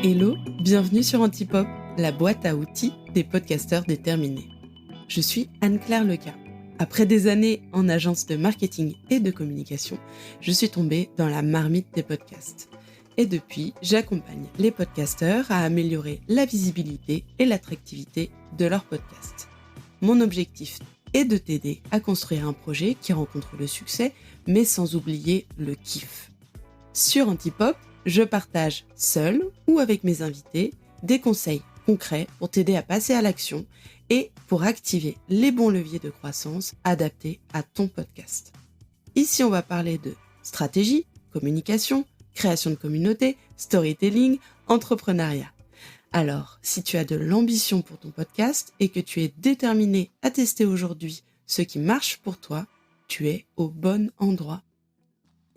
Hello, bienvenue sur Antipop, la boîte à outils des podcasteurs déterminés. Je suis Anne-Claire Leca. Après des années en agence de marketing et de communication, je suis tombée dans la marmite des podcasts. Et depuis, j'accompagne les podcasteurs à améliorer la visibilité et l'attractivité de leurs podcasts. Mon objectif est de t'aider à construire un projet qui rencontre le succès, mais sans oublier le kiff. Sur Antipop, je partage seul ou avec mes invités des conseils concrets pour t'aider à passer à l'action et pour activer les bons leviers de croissance adaptés à ton podcast. Ici, on va parler de stratégie, communication, création de communauté, storytelling, entrepreneuriat. Alors, si tu as de l'ambition pour ton podcast et que tu es déterminé à tester aujourd'hui ce qui marche pour toi, tu es au bon endroit.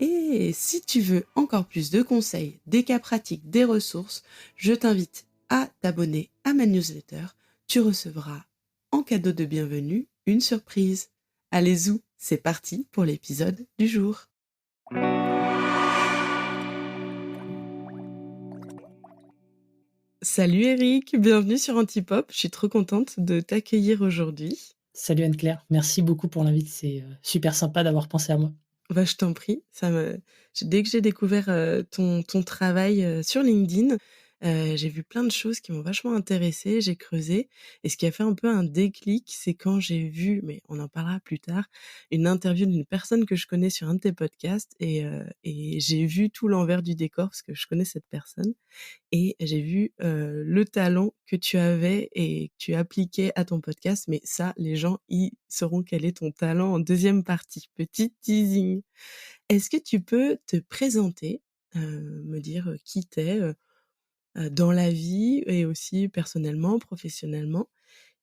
Et si tu veux encore plus de conseils, des cas pratiques, des ressources, je t'invite à t'abonner à ma newsletter. Tu recevras en cadeau de bienvenue une surprise. Allez zou, c'est parti pour l'épisode du jour. Salut Eric, bienvenue sur Antipop. Je suis trop contente de t'accueillir aujourd'hui. Salut Anne-Claire, merci beaucoup pour l'invite, c'est super sympa d'avoir pensé à moi. Bah, je t'en prie, dès que j'ai découvert ton travail sur LinkedIn, j'ai vu plein de choses qui m'ont vachement intéressée, j'ai creusé et ce qui a fait un peu un déclic, c'est quand j'ai vu, mais on en parlera plus tard, une interview d'une personne que je connais sur un de tes podcasts et j'ai vu tout l'envers du décor parce que je connais cette personne et j'ai vu le talent que tu avais et que tu appliquais à ton podcast. Mais ça, les gens, ils sauront quel est ton talent en deuxième partie. Petit teasing. Est-ce que tu peux te présenter, me dire qui t'es dans la vie et aussi personnellement, professionnellement,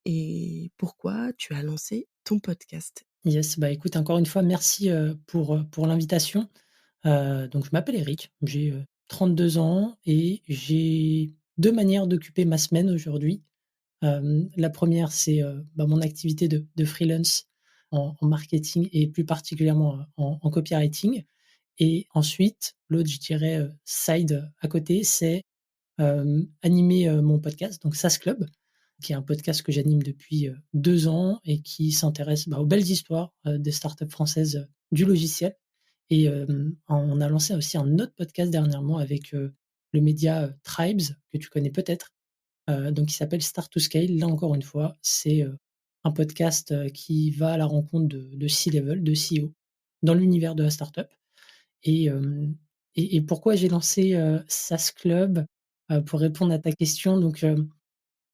et pourquoi tu as lancé ton podcast? Yes, bah écoute, encore une fois, merci pour l'invitation. Donc je m'appelle Eric, j'ai 32 ans et j'ai deux manières d'occuper ma semaine aujourd'hui. La première, c'est mon activité de freelance en marketing et plus particulièrement en copywriting. Et ensuite, l'autre, je dirais, side à côté, c'est animer mon podcast, donc SaaS Club, qui est un podcast que j'anime depuis 2 ans et qui s'intéresse, aux belles histoires, des startups françaises, du logiciel. Et on a lancé aussi un autre podcast dernièrement avec, le média, Tribes, que tu connais peut-être, donc qui s'appelle Start to Scale. Là, encore une fois, c'est, un podcast, qui va à la rencontre de C-level, de CEO dans l'univers de la startup. Et pourquoi j'ai lancé, SaaS Club? Pour répondre à ta question, donc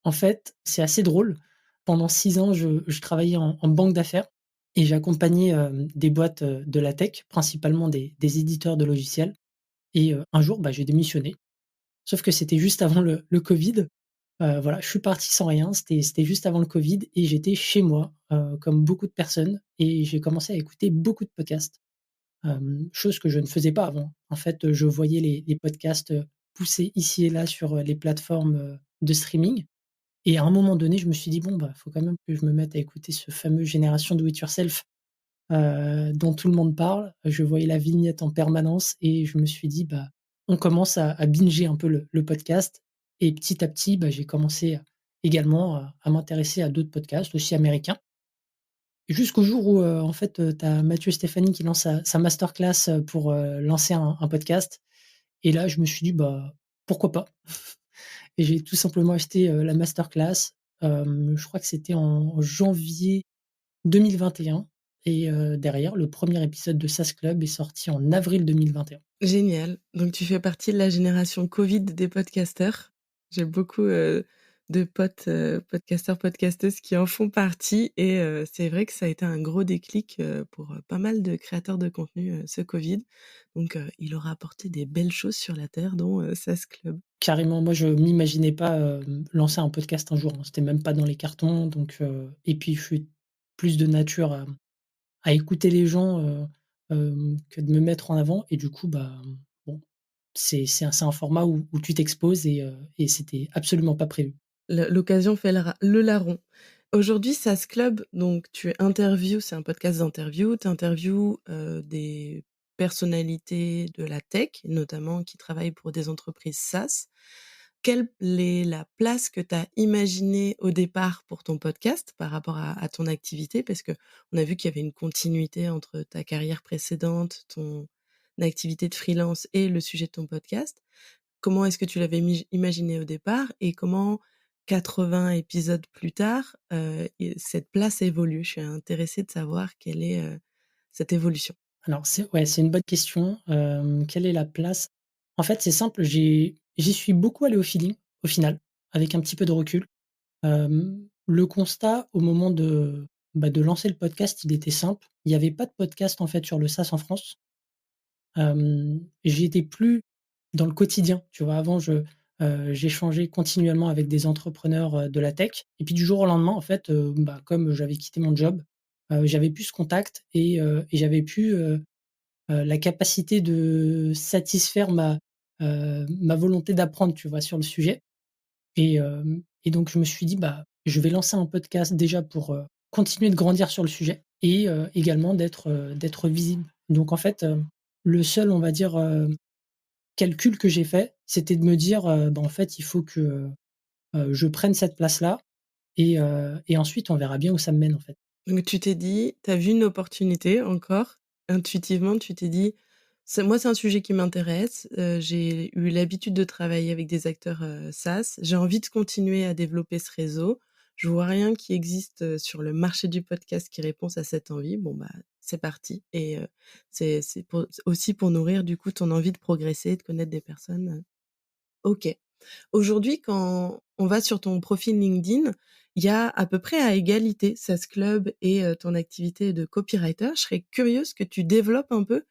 en fait, c'est assez drôle. Pendant 6 ans, je travaillais en banque d'affaires et j'accompagnais, des boîtes, de la tech, principalement des éditeurs de logiciels. Et un jour, j'ai démissionné. Sauf que c'était juste avant le covid. Voilà, je suis parti sans rien, c'était juste avant le covid et j'étais chez moi, comme beaucoup de personnes, et j'ai commencé à écouter beaucoup de podcasts, chose que je ne faisais pas avant. En fait, je voyais les podcasts, pousser ici et là sur, les plateformes, de streaming. Et à un moment donné, je me suis dit: «Bon, faut quand même que je me mette à écouter ce fameux Génération Do It Yourself», dont tout le monde parle. Je voyais la vignette en permanence et je me suis dit: on commence à binger un peu le podcast». Et petit à petit, j'ai commencé également à m'intéresser à d'autres podcasts, aussi américains. Jusqu'au jour où, en fait, tu as Mathieu Stéphanie qui lance sa masterclass, pour, lancer un podcast. Et là, je me suis dit: pourquoi pas?» Et j'ai tout simplement acheté, la masterclass. Je crois que c'était en janvier 2021. Et derrière, le premier épisode de SaaS Club est sorti en avril 2021. Génial. Donc tu fais partie de la génération Covid des podcasteurs. J'ai beaucoup, de potes, podcasteurs, podcasteuses qui en font partie et c'est vrai que ça a été un gros déclic, pour, pas mal de créateurs de contenu, ce Covid. Donc il aura apporté des belles choses sur la terre dont, SaaS Club. Carrément, moi je m'imaginais pas, lancer un podcast un jour, hein. C'était même pas dans les cartons, donc et puis je suis plus de nature à écouter les gens, que de me mettre en avant. Et du coup, bon, c'est un format où tu t'exposes et c'était absolument pas prévu. L'occasion fait le larron. Aujourd'hui, SaaS Club, donc tu interviews, c'est un podcast d'interview, tu interviews, des personnalités de la tech, notamment qui travaillent pour des entreprises SaaS. quelle est la place que tu as imaginée au départ pour ton podcast par rapport à ton activité? Parce qu'on a vu qu'il y avait une continuité entre ta carrière précédente, ton activité de freelance et le sujet de ton podcast. Comment est-ce que tu l'avais imaginé au départ et comment 80 épisodes plus tard, et cette place évolue? Je suis intéressée de savoir quelle est, cette évolution. Alors c'est une bonne question. Quelle est la place? En fait, c'est simple, j'y suis beaucoup allé au feeling, au final, avec un petit peu de recul. Le constat au moment de lancer le podcast, il était simple. Il y avait pas de podcast, en fait, sur le SaaS en France. J'étais plus dans le quotidien, tu vois? Avant, j'échangeais continuellement avec des entrepreneurs, de la tech et puis du jour au lendemain, en fait, comme j'avais quitté mon job, j'avais plus ce contact et j'avais plus, la capacité de satisfaire ma volonté d'apprendre, tu vois, sur le sujet et donc je me suis dit: «Bah, je vais lancer un podcast déjà pour, continuer de grandir sur le sujet et également d'être visible». Donc en fait, le seul, on va dire, calcul que j'ai fait, c'était de me dire, bah, en fait, il faut que, je prenne cette place-là et ensuite on verra bien où ça me mène, en fait. Donc tu t'es dit, tu as vu une opportunité encore, intuitivement, tu t'es dit: c'est un sujet qui m'intéresse, j'ai eu l'habitude de travailler avec des acteurs, SaaS, j'ai envie de continuer à développer ce réseau. Je vois rien qui existe, sur le marché du podcast qui répond à cette envie. Bon, bah, c'est parti et c'est pour aussi pour nourrir, du coup, ton envie de progresser, de connaître des personnes, OK. Aujourd'hui, quand on va sur ton profil LinkedIn, il y a à peu près à égalité SaaS Club et ton activité de copywriter. Je serais curieuse que tu développes un peu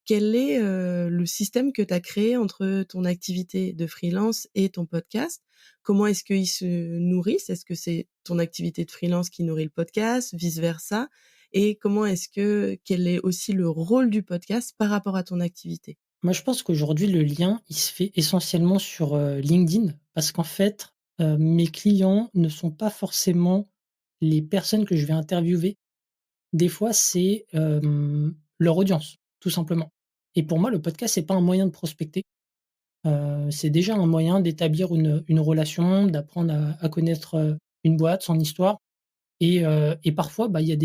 quel est, le système que tu as créé entre ton activité de freelance et ton podcast? Comment est-ce qu'ils se nourrissent? Est-ce que c'est ton activité de freelance qui nourrit le podcast, vice versa? Et comment est-ce que quel est aussi le rôle du podcast par rapport à ton activité? Moi, je pense qu'aujourd'hui, le lien, il se fait essentiellement sur, LinkedIn parce qu'en fait, mes clients ne sont pas forcément les personnes que je vais interviewer. Des fois, c'est, leur audience, tout simplement et pour moi, le podcast, c'est pas un moyen de prospecter, c'est déjà un moyen d'établir une relation, d'apprendre à connaître, une boîte, son histoire et parfois, bah, il y a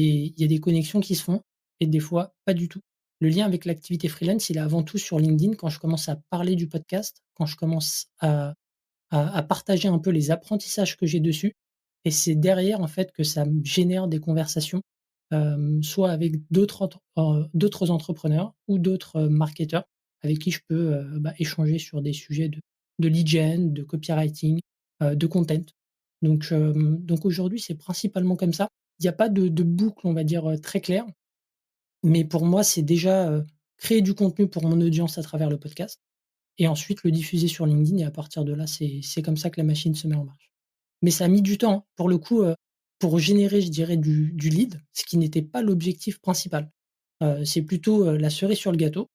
des connexions qui se font et des fois, pas du tout. Le lien avec l'activité freelance, il est avant tout sur LinkedIn quand je commence à parler du podcast, quand je commence à partager un peu les apprentissages que j'ai dessus et c'est derrière, en fait, que ça me génère des conversations, soit avec d'autres entrepreneurs ou d'autres, marketeurs avec qui je peux, échanger sur des sujets de lead gen, de copywriting, de content. Donc aujourd'hui, c'est principalement comme ça. Il y a pas de boucle, on va dire, très claire, mais pour moi, c'est déjà, créer du contenu pour mon audience à travers le podcast et ensuite le diffuser sur LinkedIn et à partir de là, c'est comme ça que la machine se met en marche. Mais ça a mis du temps, hein. Pour le coup, pour générer, je dirais, du lead, ce qui n'était pas l'objectif principal. C'est plutôt, la cerise sur le gâteau.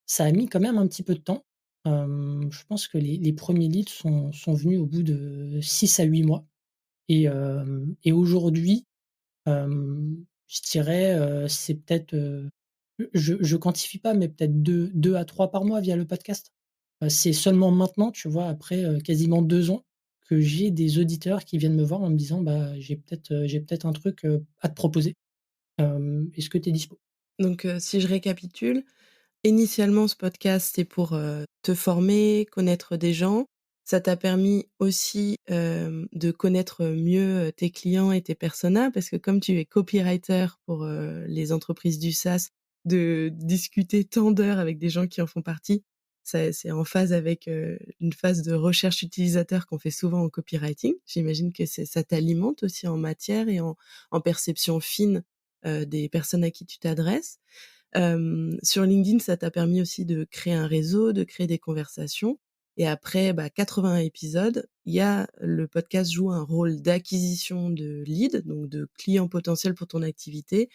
Ça a mis quand même un petit peu de temps. Je pense que les 1ers leads sont venus au bout de 6 à 8 mois et aujourd'hui, je dirais, c'est peut-être, je quantifie pas, mais peut-être deux à 3 par mois via le podcast. C'est seulement maintenant, tu vois, après, quasiment 2 ans, que j'ai des auditeurs qui viennent me voir en me disant: «Bah, j'ai peut-être un truc, à te proposer. Est-ce que tu es dispo?» Donc si je récapitule, initialement, ce podcast, c'est pour, te former, connaître des gens. Ça t'a permis aussi, de connaître, mieux, tes clients et tes personas parce que comme tu es copywriter pour, les entreprises du SaaS, de discuter tant d'heures avec des gens qui en font partie, ça c'est en phase avec, une phase de recherche utilisateur qu'on fait souvent en copywriting. J'imagine que c'est ça t'alimente aussi en matière et en perception fine, des personnes à qui tu t'adresses. Sur LinkedIn, ça t'a permis aussi de créer un réseau, de créer des conversations et après, bah, 80 épisodes, il y a le podcast joue un rôle d'acquisition de leads, donc de clients potentiels pour ton activité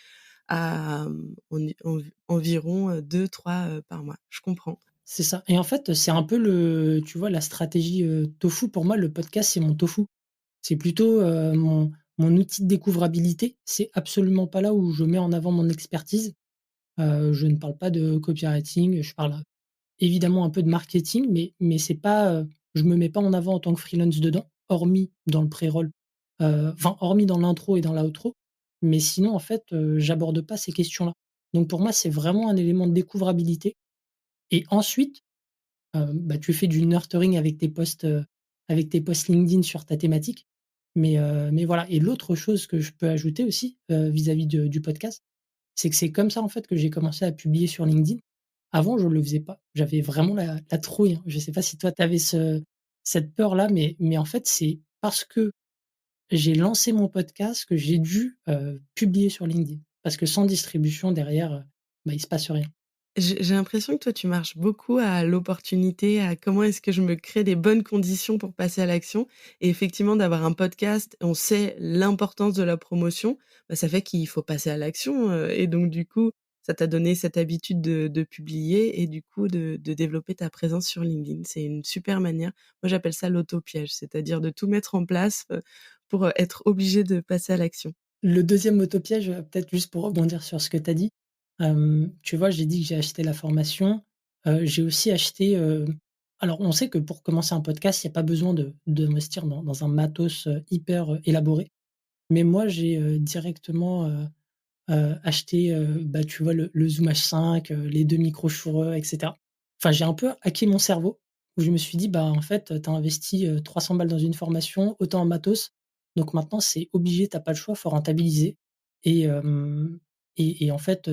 à, environ, 2-3, par mois. Je comprends. C'est ça et en fait, c'est un peu tu vois, la stratégie, tofu pour moi, le podcast, c'est mon tofu. C'est plutôt, mon outil de découvrabilité. C'est absolument pas là où je mets en avant mon expertise. Je ne parle pas de copywriting, je parle évidemment un peu de marketing, mais c'est pas, je me mets pas en avant en tant que freelance dedans, hormis dans le pré-roll, enfin, hormis dans l'intro et dans l'outro, mais sinon, en fait, j'aborde pas ces questions-là. Donc pour moi, c'est vraiment un élément de découvrabilité et ensuite, bah, tu fais du nurturing avec tes posts LinkedIn sur ta thématique, mais voilà et l'autre chose que je peux ajouter aussi, vis-à-vis de du podcast, c'est que c'est comme ça, en fait, que j'ai commencé à publier sur LinkedIn. Avant, je le faisais pas. J'avais vraiment la trouille, hein. Je sais pas si toi, tu avais cette peur-là, mais en fait, c'est parce que j'ai lancé mon podcast que j'ai dû, publier sur LinkedIn. Parce que sans distribution derrière, bah, il se passe rien. J'ai l'impression que toi, tu marches beaucoup à l'opportunité, à comment est-ce que je me crée des bonnes conditions pour passer à l'action et effectivement d'avoir un podcast, on sait l'importance de la promotion, bah, ça fait qu'il faut passer à l'action, et donc du coup, ça t'a donné cette habitude de publier et du coup de développer ta présence sur LinkedIn. C'est une super manière. Moi, j'appelle ça l'auto-piège, c'est-à-dire de tout mettre en place, pour, être obligé de passer à l'action. Le deuxième autopiège, peut-être juste pour rebondir sur ce que tu as dit, tu vois, j'ai dit que j'ai acheté la formation, j'ai aussi acheté, alors on sait que pour commencer un podcast, il y a pas besoin d'investir dans un matos, hyper, élaboré. Mais moi, j'ai, directement, acheté, bah, tu vois, le Zoom H5, les 2 micros Shure et cetera. Enfin, j'ai un peu hacké mon cerveau où je me suis dit: «Bah, en fait, tu as investi, 300 balles dans une formation, autant en matos, donc maintenant c'est obligé, tu as pas le choix, faut rentabiliser» et hem et en fait,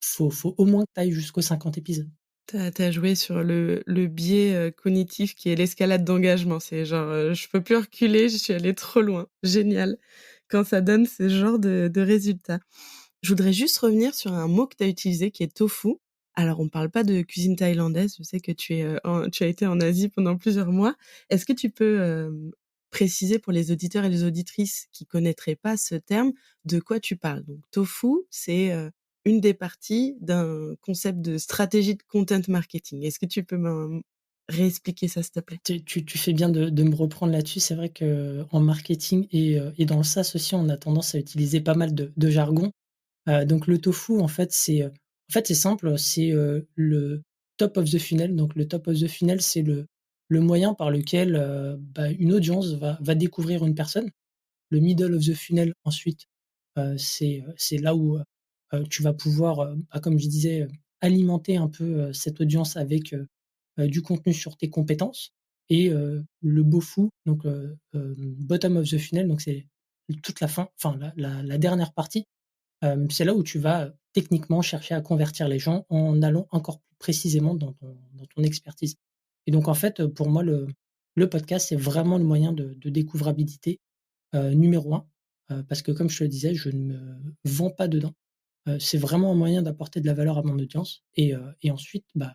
faut au moins que tu ailles jusqu'aux 50 épisodes. Tu as joué sur le biais, cognitif qui est l'escalade d'engagement. C'est genre, je peux plus reculer, je suis allée trop loin. Génial. Quand ça donne ce genre de résultats. Je voudrais juste revenir sur un mot que tu as utilisé qui est tofu. Alors on parle pas de cuisine thaïlandaise, je sais que tu as été en Asie pendant plusieurs mois. Est-ce que tu peux, préciser pour les auditeurs et les auditrices qui connaîtraient pas ce terme, de quoi tu parles? Donc tofu, c'est, une des parties d'un concept de stratégie de content marketing. Est-ce que tu peux me réexpliquer ça, s'il te plaît? Tu fais bien de me reprendre là-dessus. C'est vrai qu'en marketing et dans le SaaS aussi, on a tendance à utiliser pas mal de jargon. Donc le tofu en fait c'est simple, c'est, le top of the funnel. Donc le top of the funnel, c'est le moyen par lequel, bah, une audience va découvrir une personne. Le middle of the funnel ensuite, c'est là où, tu vas pouvoir, bah, comme je disais, alimenter un peu, cette audience avec, du contenu sur tes compétences et le BOFU donc, bottom of the funnel donc c'est toute la fin, enfin la dernière partie. C'est là où tu vas, techniquement chercher à convertir les gens en allant encore plus précisément dans ton expertise et donc en fait, pour moi le podcast, c'est vraiment le moyen de découvrabilité, numéro 1, parce que comme je te le disais, je ne me vends pas dedans. C'est vraiment un moyen d'apporter de la valeur à mon audience et ensuite, bah,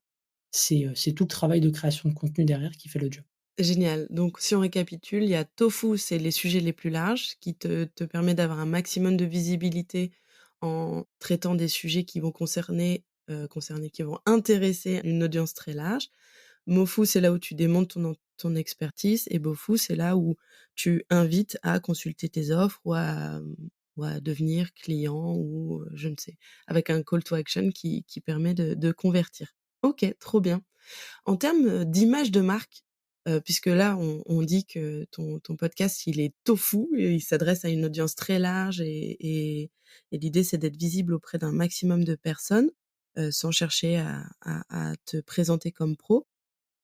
c'est tout le travail de création de contenu derrière qui fait le job. Génial. Donc si on récapitule, il y a tofu, c'est les sujets les plus larges qui te permet d'avoir un maximum de visibilité en traitant des sujets qui vont qui vont intéresser une audience très large. Mofu, c'est là où tu démontres ton expertise et Bofu, c'est là où tu invites à consulter tes offres ou à devenir client ou, je ne sais, avec un call to action qui permet de convertir. OK, trop bien. En termes, d'image de marque, puisque là, on dit que ton podcast, il est tofu et il s'adresse à une audience très large et l'idée, c'est d'être visible auprès d'un maximum de personnes, sans chercher à te présenter comme pro.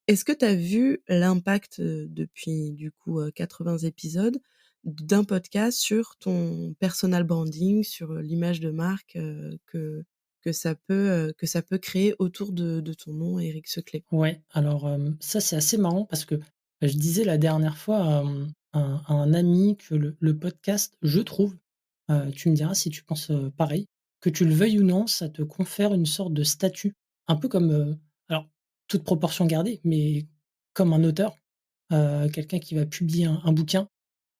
Est-ce que tu as vu l'impact, depuis du coup, 80 épisodes, d'un podcast sur ton personal branding, sur, l'image de marque, que ça peut créer autour de ton nom, Éric Seclet? Ouais, alors, ça, c'est assez marrant parce que, je disais la dernière fois à un ami que le podcast, je trouve, tu me diras si tu penses, pareil, que tu le veuilles ou non, ça te confère une sorte de statut, un peu comme, alors toute proportion gardée, mais comme un auteur, quelqu'un qui va publier un bouquin,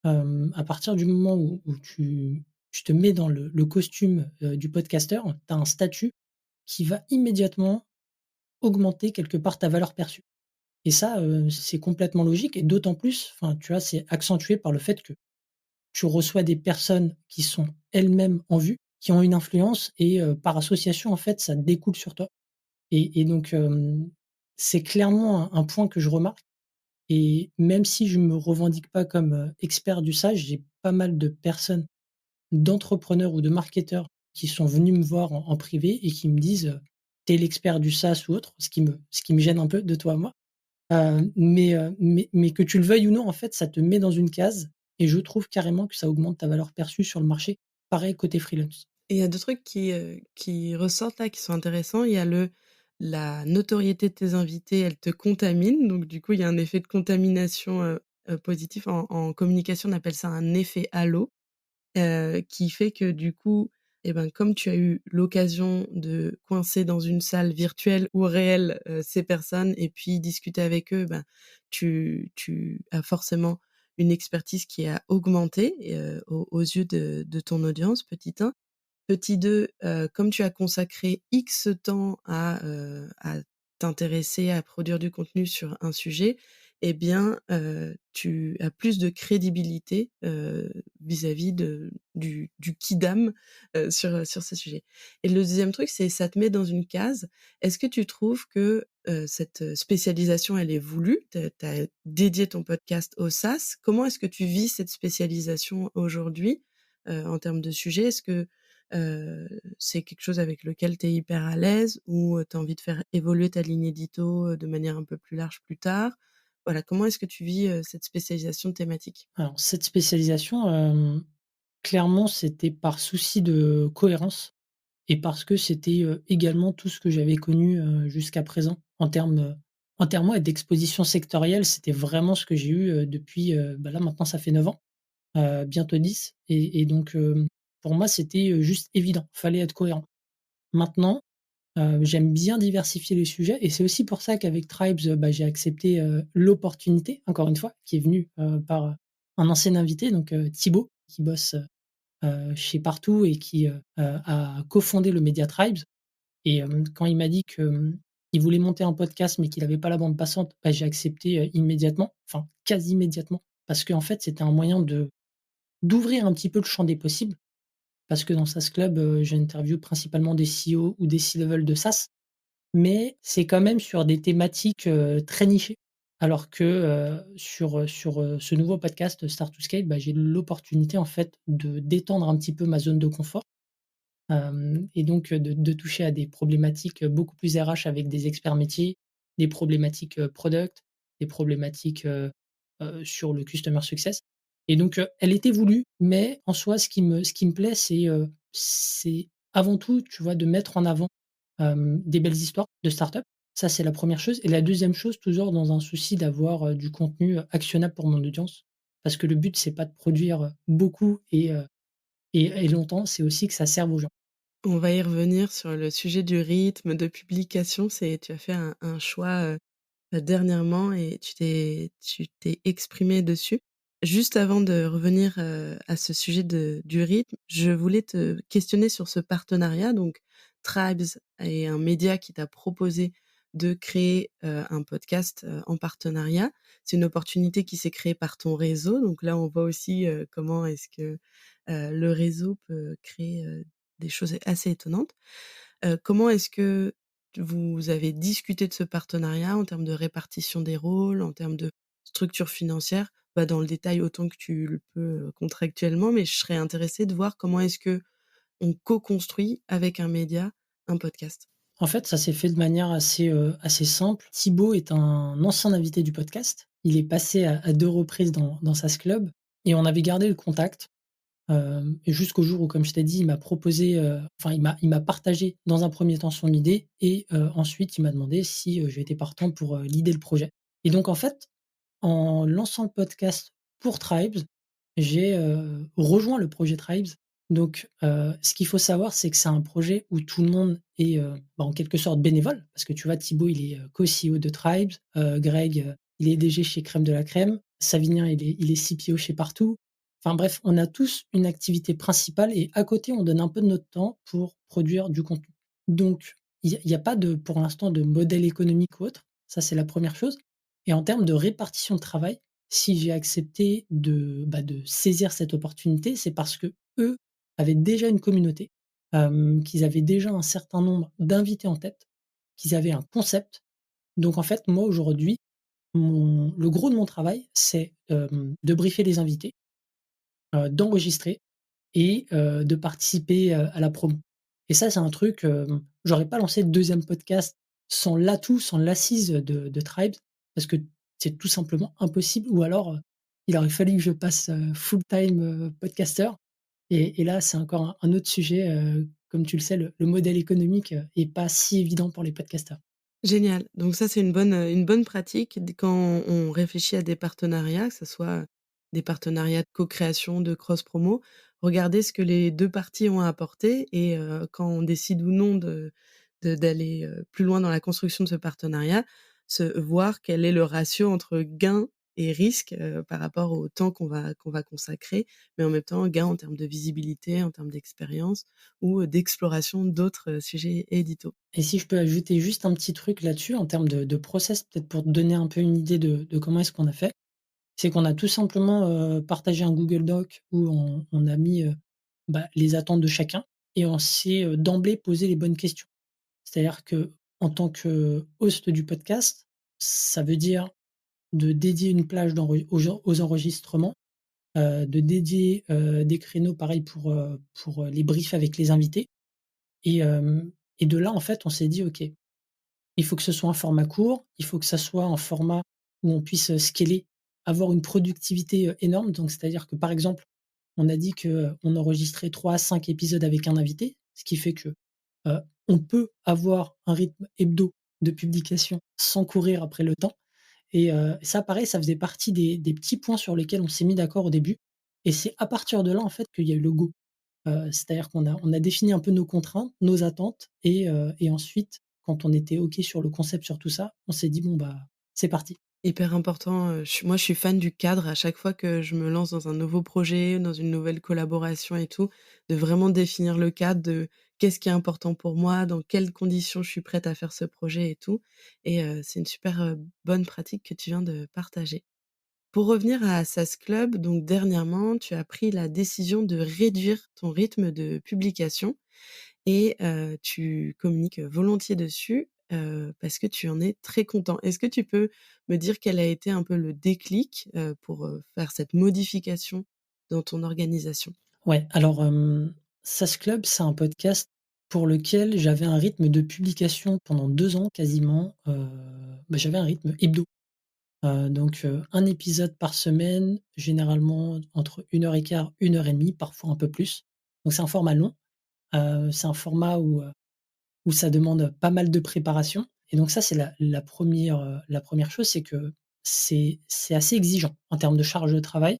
à partir du moment où tu te mets dans le costume, du podcasteur, tu as un statut qui va immédiatement augmenter quelque part ta valeur perçue. Et ça, c'est complètement logique et d'autant plus, enfin, tu vois, c'est accentué par le fait que tu reçois des personnes qui sont elles-mêmes en vue, qui ont une influence et par association, en fait, ça découle sur toi et donc c'est clairement un point que je remarque et même si je me revendique pas comme, expert du SaaS, j'ai pas mal de personnes, d'entrepreneurs ou de marketeurs qui sont venus me voir en privé et qui me disent, «Tu es l'expert du SaaS» ou autre, ce qui me gêne un peu de toi à moi. Mais que tu le veuilles ou non, en fait, ça te met dans une case et je trouve carrément que ça augmente ta valeur perçue sur le marché. Pareil côté freelance. Et il y a 2 trucs qui ressortent là, qui sont intéressants. Il y a la notoriété de tes invités, elle te contamine, donc du coup, il y a un effet de contamination, positif. En communication, on appelle ça un effet halo. Qui fait que du coup, et ben, comme tu as eu l'occasion de coincer dans une salle virtuelle ou réelle, ces personnes et puis discuter avec eux, ben, tu as forcément une expertise qui a augmenté et aux yeux de ton audience, petit 1. Petit 2, comme tu as consacré X temps à t'intéresser, à produire du contenu sur un sujet, eh bien, tu as plus de crédibilité, vis-à-vis du kidam, sur ce sujet. Et le deuxième truc, c'est ça te met dans une case. Est-ce que tu trouves que, cette spécialisation, elle est voulue? Tu as dédié ton podcast au SaaS. Comment est-ce que tu vis cette spécialisation aujourd'hui, en termes de sujet? Est-ce que Heu, c'est quelque chose avec lequel tu es hyper à l'aise ou, tu as envie de faire évoluer ta ligne édito, de manière un peu plus large plus tard? Voilà, comment est-ce que tu vis, cette spécialisation thématique? Alors cette spécialisation, clairement, c'était par souci de cohérence et parce que c'était, également tout ce que j'avais connu, jusqu'à présent en termes, ouais, d'exposition sectorielle. C'était vraiment ce que j'ai eu, depuis, bah, là maintenant ça fait 9 ans, bientôt 10 et donc pour moi c'était, juste évident, fallait être cohérent. Maintenant, j'aime bien diversifier les sujets et c'est aussi pour ça qu'avec Tribes, bah, j'ai accepté, l'opportunité, encore une fois, qui est venue, par, un ancien invité, donc Thibaut, qui bosse, chez Partout et qui, a cofondé le média Tribes et quand il m'a dit que, il voulait monter un podcast mais qu'il avait pas la bande passante, bah, j'ai accepté, immédiatement, enfin quasi immédiatement, parce qu'en fait, c'était un moyen d'ouvrir un petit peu le champ des possibles. Parce que dans SaaS Club, j'interviewe principalement des CEO ou des C-level de SaaS, mais c'est quand même sur des thématiques, très nichées. Alors que, sur ce nouveau podcast Start to Scale, bah, j'ai l'opportunité en fait de d'étendre un petit peu ma zone de confort, et donc, de toucher à des problématiques, beaucoup plus RH avec des experts métiers, des problématiques, product, des problématiques, sur le customer success et donc, elle était voulue, mais en soi, ce qui me plaît, c'est avant tout, tu vois, de mettre en avant, des belles histoires de start-up. Ça, c'est la première chose et la deuxième chose, toujours dans un souci d'avoir, du contenu, actionnable pour mon audience. Parce que le but, c'est pas de produire, beaucoup et longtemps, c'est aussi que ça serve aux gens. On va y revenir sur le sujet du rythme de publication. Tu as fait un choix, dernièrement et tu t'es exprimé dessus. Juste avant de revenir, à ce sujet du rythme, je voulais te questionner sur ce partenariat. Donc Tribes est un média qui t'a proposé de créer, un podcast, en partenariat. C'est une opportunité qui s'est créée par ton réseau. Donc là, on voit aussi, comment est-ce que, le réseau peut créer, des choses assez étonnantes. Comment est-ce que vous avez discuté de ce partenariat en termes de répartition des rôles, en termes de structure financière? Pas dans le détail autant que tu le peux, contractuellement, mais je serais intéressée de voir comment est-ce que on co-construit avec un média, un podcast? En fait, ça s'est fait de manière assez simple. Thibaut est un ancien invité du podcast. Il est passé à 2 reprises dans SaaS Club et on avait gardé le contact, et jusqu'au jour où, comme je t'ai dit, il m'a proposé, enfin il m'a partagé dans un premier temps son idée et ensuite il m'a demandé si, j'étais partant pour, leader le projet et donc en fait, en lançant le podcast pour Tribes, j'ai, rejoint le projet Tribes. Donc, ce qu'il faut savoir, c'est que c'est un projet où tout le monde est, bah, en quelque sorte bénévole. Parce que tu vois, Thibaut, il est, co-CEO de Tribes, Greg, il est DG chez Crème de la Crème, Savinien, il est CPO chez Partout. Enfin bref, on a tous une activité principale et à côté, on donne un peu de notre temps pour produire du contenu. Donc, il y a pas de pour l'instant, de modèle économique ou autre. Ça, c'est la première chose et en termes de répartition de travail, si j'ai accepté de saisir cette opportunité, c'est parce qu'eux avaient déjà une communauté, qu'ils avaient déjà un certain nombre d'invités en tête, qu'ils avaient un concept. Donc en fait, moi aujourd'hui, le gros de mon travail, c'est, de briefer les invités, d'enregistrer et de participer, à la promo. Et ça, c'est un truc, j'aurais pas lancé de 2e podcast sans l'atout, sans l'assise de Tribes parce que c'est tout simplement impossible ou alors, il aurait fallu que je passe, full time, podcaster et là, c'est encore un autre sujet, comme tu le sais, le modèle économique, est pas si évident pour les podcasteurs. Génial. Donc ça, c'est une bonne pratique d quand on réfléchit à des partenariats, que ce soit des partenariats de co-création, de cross promo, regarder ce que les 2 parties ont à apporter et quand on décide ou non d'aller, plus loin dans la construction de ce partenariat, se voir quel est le ratio entre gain et risque, par rapport au temps qu'on va consacrer, mais en même temps, gain en termes de visibilité, en termes d'expérience ou, d'exploration d'autres, sujets éditos. Et si je peux ajouter juste un petit truc là-dessus en termes de process, peut-être pour te donner un peu une idée de comment est-ce qu'on a fait. C'est qu'on a tout simplement, partagé un Google Doc où on a mis, les attentes de chacun et on s'est, d'emblée posé les bonnes questions. C'est-à-dire que en tant que host du podcast, ça veut dire de dédier une plage aux enregistrements, de dédier, des créneaux pareil pour les briefs avec les invités et de là, en fait, on s'est dit: «OK, il faut que ce soit un format court, il faut que ça soit un format où on puisse, scaler, avoir une productivité, énorme». Donc c'est-à-dire que, par exemple, on a dit que, on enregistrait 3 à 5 épisodes avec un invité, ce qui fait que, on peut avoir un rythme hebdo de publication sans courir après le temps et ça pareil, ça faisait partie des petits points sur lesquels on s'est mis d'accord au début et c'est à partir de là, en fait, qu'il y a eu le go. C'est-à-dire qu'on a défini un peu nos contraintes, nos attentes et ensuite, quand on était OK sur le concept, sur tout ça, on s'est dit: «Bon, bah, c'est parti». Hyper important, je suis fan du cadre à chaque fois que je me lance dans un nouveau projet, dans une nouvelle collaboration et tout, de vraiment définir le cadre de qu'est-ce qui est important pour moi, dans quelles conditions je suis prête à faire ce projet et tout et c'est une super, bonne pratique que tu viens de partager. Pour revenir à SAS Club, donc dernièrement, tu as pris la décision de réduire ton rythme de publication et tu communiques volontiers dessus, parce que tu en es très content. Est-ce que tu peux me dire quel a été un peu le déclic, pour, faire cette modification dans ton organisation? Ouais, alors, SAS Club, c'est un podcast pour lequel j'avais un rythme de publication pendant 2 ans quasiment, j'avais un rythme hebdo. Donc, 1 épisode par semaine, généralement entre 1 heure et quart, 1 heure et demie, parfois un peu plus. Donc c'est un format long, c'est un format où ça demande pas mal de préparation et donc ça, c'est la 1re chose, c'est que c'est assez exigeant en termes de charge de travail.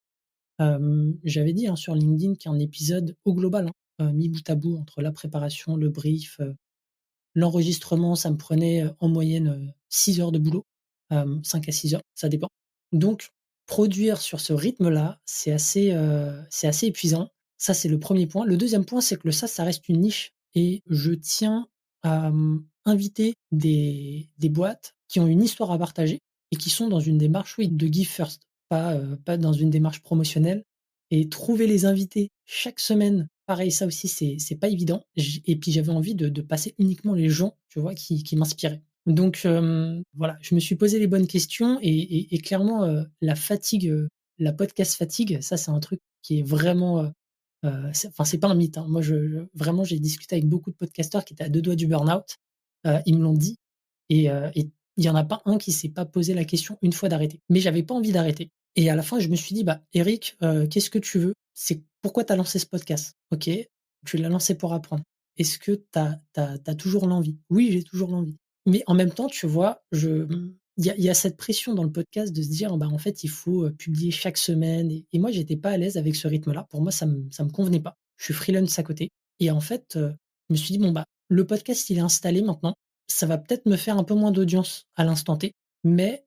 J'avais dit, hein, sur LinkedIn qu'un épisode au global, hein, mis bout à bout entre la préparation, le brief, l'enregistrement, ça me prenait, en moyenne, 6 heures de boulot, 5 à 6 heures, ça dépend. Donc produire sur ce rythme-là, c'est assez épuisant. Ça, c'est le premier point. Le deuxième point, c'est que le SaaS, ça reste une niche et je tiens à, inviter des boîtes qui ont une histoire à partager et qui sont dans une démarche, oui, de give first, pas dans une démarche promotionnelle et trouver les invités chaque semaine, pareil, ça aussi c'est pas évident. Et puis j'avais envie de passer uniquement les gens, tu vois, qui m'inspiraient. Donc voilà, je me suis posé les bonnes questions et clairement, la fatigue, la podcast fatigue, ça c'est un truc qui est vraiment, c'est pas un mythe, hein. Moi je vraiment j'ai discuté avec beaucoup de podcasteurs qui étaient à 2 doigts du burn-out, ils me l'ont dit et il y en a pas un qui s'est pas posé la question une fois d'arrêter. Mais j'avais pas envie d'arrêter et à la fin je me suis dit: «Bah Eric, qu'est-ce que tu veux? C'est pourquoi tu as lancé ce podcast? OK, tu l'as lancé pour apprendre. Est-ce que tu as toujours l'envie?» «Oui, j'ai toujours l'envie». Mais en même temps, tu vois, il y a cette pression dans le podcast de se dire: «Bah, en fait, il faut, publier chaque semaine» et moi, j'étais pas à l'aise avec ce rythme-là. Pour moi, ça me convenait pas. Je suis freelance à côté et en fait, je me suis dit: «Bon, bah, le podcast, il est installé maintenant. Ça va peut-être me faire un peu moins d'audience à l'instant T, mais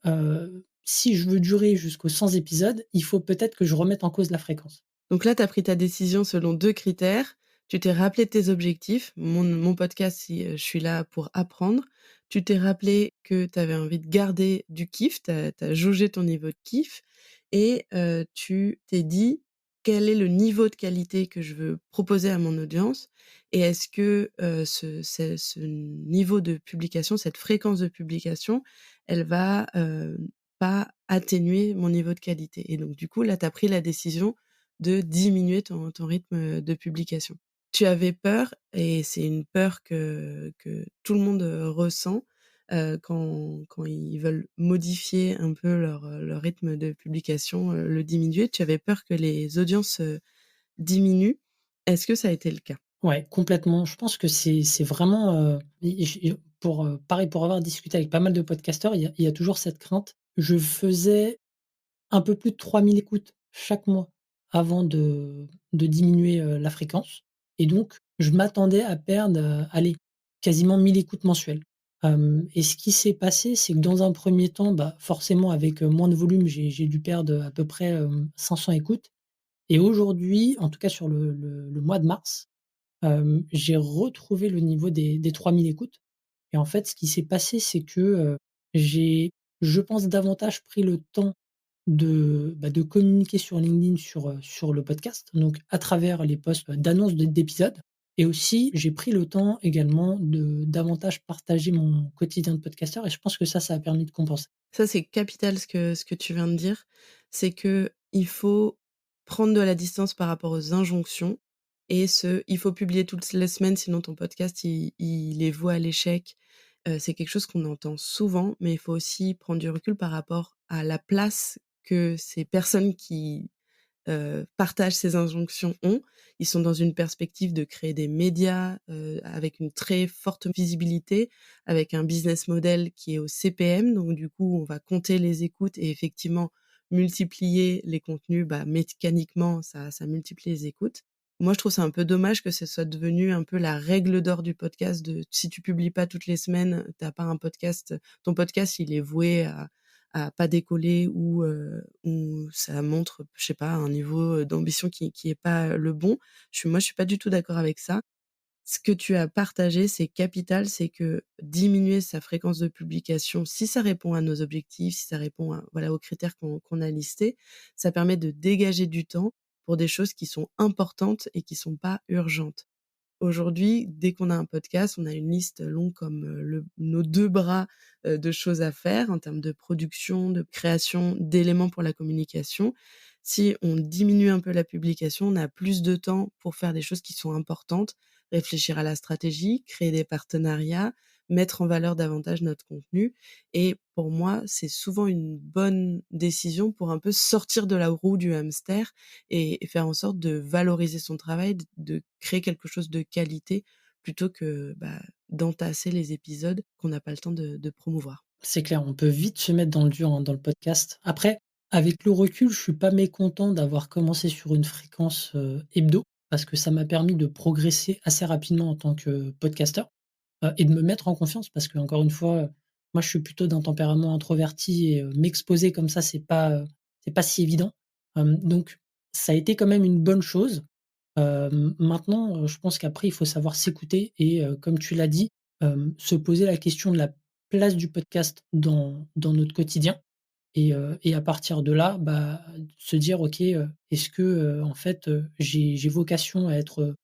si je veux durer jusqu'aux 100 épisodes, il faut peut-être que je remette en cause la fréquence». Donc là, tu as pris ta décision selon 2 critères. Tu t'es rappelé tes objectifs. Mon podcast, si, je suis là pour apprendre. Tu t'es rappelé que tu avais envie de garder du kiff, tu as jaugé ton niveau de kiff et tu t'es dit: «Quel est le niveau de qualité que je veux proposer à mon audience?» et est-ce que, ce niveau de publication, cette fréquence de publication, elle va, pas atténuer mon niveau de qualité. Et donc du coup, là, tu as pris la décision de diminuer ton rythme de publication. Tu avais peur et c'est une peur que tout le monde, ressent, quand ils veulent modifier un peu leur rythme de publication, le diminuer. Tu avais peur que les audiences, diminuent. Est-ce que ça a été le cas? Ouais, complètement. Je pense que c'est vraiment, et pour, pareil, pour avoir discuté avec pas mal de podcasteurs, il y a toujours cette crainte. Je faisais un peu plus de 3 000 écoutes chaque mois avant de diminuer, la fréquence, et donc je m'attendais à perdre, allez, quasiment 1 000 écoutes mensuelles. Et ce qui s'est passé, c'est que dans un premier temps, bah, forcément avec, moins de volume, j'ai dû perdre à peu près, 500 écoutes, et aujourd'hui, en tout cas sur le mois de mars, j'ai retrouvé le niveau des 3 000 écoutes, et en fait, ce qui s'est passé, c'est que, j'ai, je pense, davantage pris le temps de communiquer sur LinkedIn sur le podcast, donc à travers les posts d'annonces d'épisodes, et aussi j'ai pris le temps également de davantage partager mon quotidien de podcasteur, et je pense que ça a permis de compenser. Ça, c'est capital ce que tu viens de dire. C'est que il faut prendre de la distance par rapport aux injonctions et il faut publier toutes les semaines, sinon ton podcast, il est voué à l'échec. C'est quelque chose qu'on entend souvent, mais il faut aussi prendre du recul par rapport à la place que ces personnes qui partagent ces injonctions ont. Ils sont dans une perspective de créer des médias, avec une très forte visibilité, avec un business model qui est au CPM. Donc du coup, on va compter les écoutes et effectivement multiplier les contenus, bah, mécaniquement, ça multiplie les écoutes. Moi, je trouve ça un peu dommage que ce soit devenu un peu la règle d'or du podcast de si tu publies pas toutes les semaines, t'as pas un podcast, ton podcast, il est voué à pas décoller ou ça montre, je sais pas, un niveau, d'ambition qui est pas le bon. Je suis pas du tout d'accord avec ça. Ce que tu as partagé, c'est capital, c'est que diminuer sa fréquence de publication, si ça répond à nos objectifs, si ça répond à voilà, aux critères qu'on a listés, ça permet de dégager du temps pour des choses qui sont importantes et qui sont pas urgentes. Aujourd'hui, dès qu'on a un podcast, on a une liste longue comme, nos 2 bras, de choses à faire en termes de production, de création d'éléments pour la communication. Si on diminue un peu la publication, on a plus de temps pour faire des choses qui sont importantes, réfléchir à la stratégie, créer des partenariats, mettre en valeur davantage notre contenu et pour moi, c'est souvent une bonne décision pour un peu sortir de la roue du hamster et faire en sorte de valoriser son travail, de créer quelque chose de qualité plutôt que, bah, d'entasser les épisodes qu'on n'a pas le temps de promouvoir. C'est clair, on peut vite se mettre dans le dur, hein, dans le podcast. Après, avec le recul, je suis pas mécontent d'avoir commencé sur une fréquence, hebdo, parce que ça m'a permis de progresser assez rapidement en tant que podcasteur, et de me mettre en confiance, parce qu'encore une fois, moi je suis plutôt d'un tempérament introverti, et m'exposer comme ça, c'est pas si évident. Donc ça a été quand même une bonne chose. Maintenant, je pense qu'après il faut savoir s'écouter, et comme tu l'as dit, se poser la question de la place du podcast dans notre quotidien, et à partir de là, bah, se dire: «OK, est-ce que, en fait, j'ai vocation à être,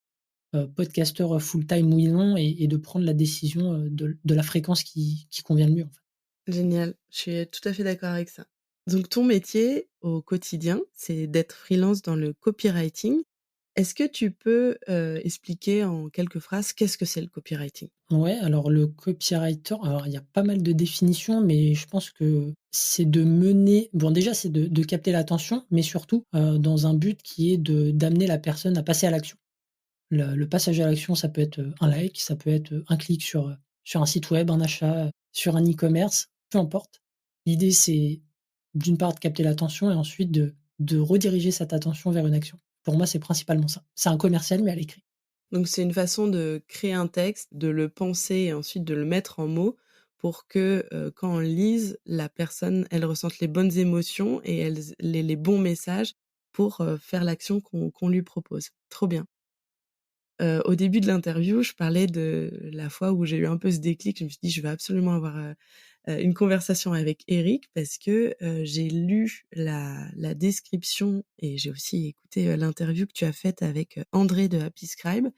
podcasteur full-time, oui, non?» et de prendre la décision, de la fréquence qui convient le mieux, en fait. Génial, je suis tout à fait d'accord avec ça. Donc ton métier au quotidien, c'est d'être freelance dans le copywriting. Est-ce que tu peux, expliquer en quelques phrases qu'est-ce que c'est le copywriting? Ouais, alors le copywriter, alors il y a pas mal de définitions, mais je pense que c'est de mener, bon, déjà c'est de capter l'attention, mais surtout, dans un but qui est de d'amener la personne à passer à l'action. Le passage à l'action, ça peut être, un like, ça peut être, un clic sur un site web, un achat, sur un e-commerce, peu importe. L'idée, c'est d'une part de capter l'attention, et ensuite de rediriger cette attention vers une action. Pour moi, c'est principalement ça. C'est un commercial, mais à l'écrit. Donc c'est une façon de créer un texte, de le penser et ensuite de le mettre en mots pour que, quand on lise, la personne, elle ressente les bonnes émotions et les bons messages pour, faire l'action qu'on lui propose. Trop bien. Au début de l'interview, je parlais de la fois où j'ai eu un peu ce déclic. Je me suis dit: «Je veux absolument avoir, une conversation avec Eric» parce que, j'ai lu la description et j'ai aussi écouté, l'interview que tu as faite avec, André de Happy Scribe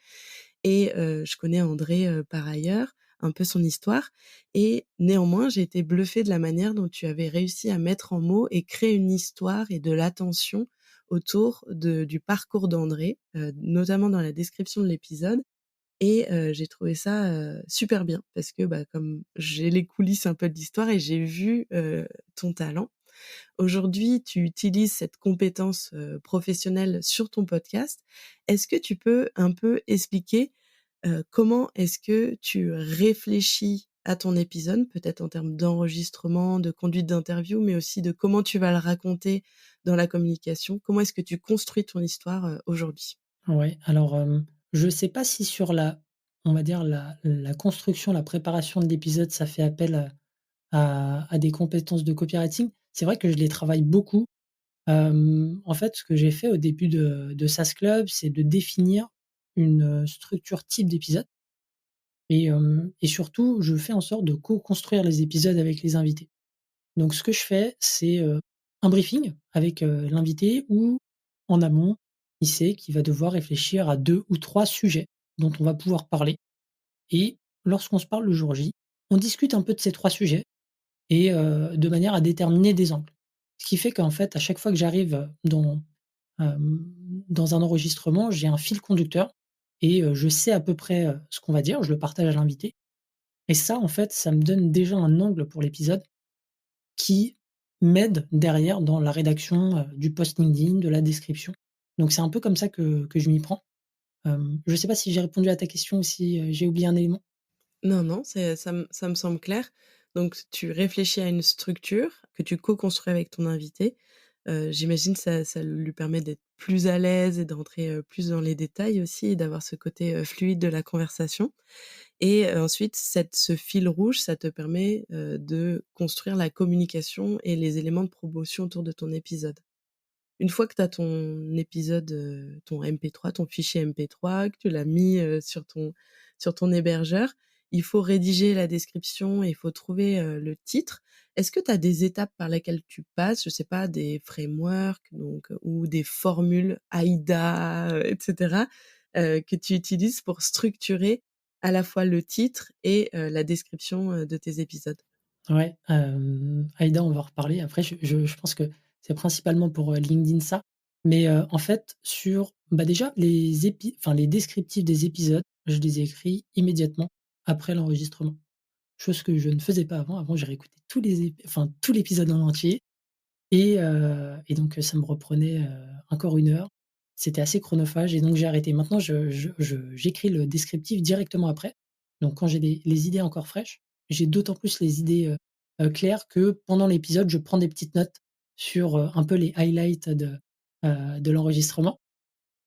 et je connais André, par ailleurs. un peu son histoire et néanmoins, j'ai été bluffée de la manière dont tu avais réussi à mettre en mots et créer une histoire et de l'attention autour du parcours d'André, notamment dans la description de l'épisode et j'ai trouvé ça, super bien parce que, bah, comme j'ai les coulisses un peu de l'histoire et j'ai vu, ton talent. Aujourd'hui, tu utilises cette compétence, professionnelle sur ton podcast. Est-ce que tu peux un peu expliquer, comment est-ce que tu réfléchis à ton épisode? Peut-être en termes d'enregistrement, de conduite d'interview, mais aussi de comment tu vas le raconter dans la communication. Comment est-ce que tu construis ton histoire, aujourd'hui? Ouais, alors, je sais pas si sur la on va dire la construction, la préparation de l'épisode, ça fait appel à des compétences de copywriting. C'est vrai que je les travaille beaucoup. En fait, ce que j'ai fait au début de SAS Club, c'est de définir une, structure type d'épisode et surtout, je fais en sorte de co-construire les épisodes avec les invités. Donc ce que je fais, c'est, un briefing avec, l'invité où, en amont, il sait qu'il va devoir réfléchir à 2 ou 3 sujets dont on va pouvoir parler et lorsqu'on se parle le jour J, on discute un peu de ces 3 sujets et de manière à déterminer des angles. Ce qui fait qu'en fait, à chaque fois que j'arrive, dans un enregistrement, j'ai un fil conducteur et je sais à peu près, ce qu'on va dire, je le partage à l'invité et ça, en fait, ça me donne déjà un angle pour l'épisode qui m'aide derrière dans la rédaction, du post LinkedIn, de la description. Donc c'est un peu comme ça que je m'y prends. Je ne sais pas si j'ai répondu à ta question ou si, j'ai oublié un élément? Non, non, ça me semble clair. Donc tu réfléchis à une structure que tu co-construis avec ton invité. J'imagine ça lui permet d'être plus à l'aise et d'entrer, plus dans les détails aussi et d'avoir ce côté, fluide de la conversation et ensuite ce fil rouge, ça te permet, de construire la communication et les éléments de promotion autour de ton épisode. Une fois que tu as ton épisode, ton MP3, ton fichier MP3, que tu l'as mis, sur ton hébergeur, il faut rédiger la description et il faut trouver, le titre. Est-ce que tu as des étapes par lesquelles tu passes? Je sais pas, des frameworks donc, ou des formules AIDA, et cetera, que tu utilises pour structurer à la fois le titre et la description, de tes épisodes? Ouais, Aïda, on va en reparler. Après, je pense que c'est principalement pour, LinkedIn ça. Mais, en fait, déjà les descriptifs des épisodes, je les ai écrits immédiatement après l'enregistrement. Chose que je ne faisais pas avant. Avant, j'ai réécouté tout l'épisode en entier et donc, ça me reprenait, encore 1 heure. C'était assez chronophage et donc j'ai arrêté. Maintenant, j'écris le descriptif directement après. Donc quand j'ai les idées encore fraîches, j'ai d'autant plus les idées, claires que pendant l'épisode, je prends des petites notes sur, un peu les highlights de l'enregistrement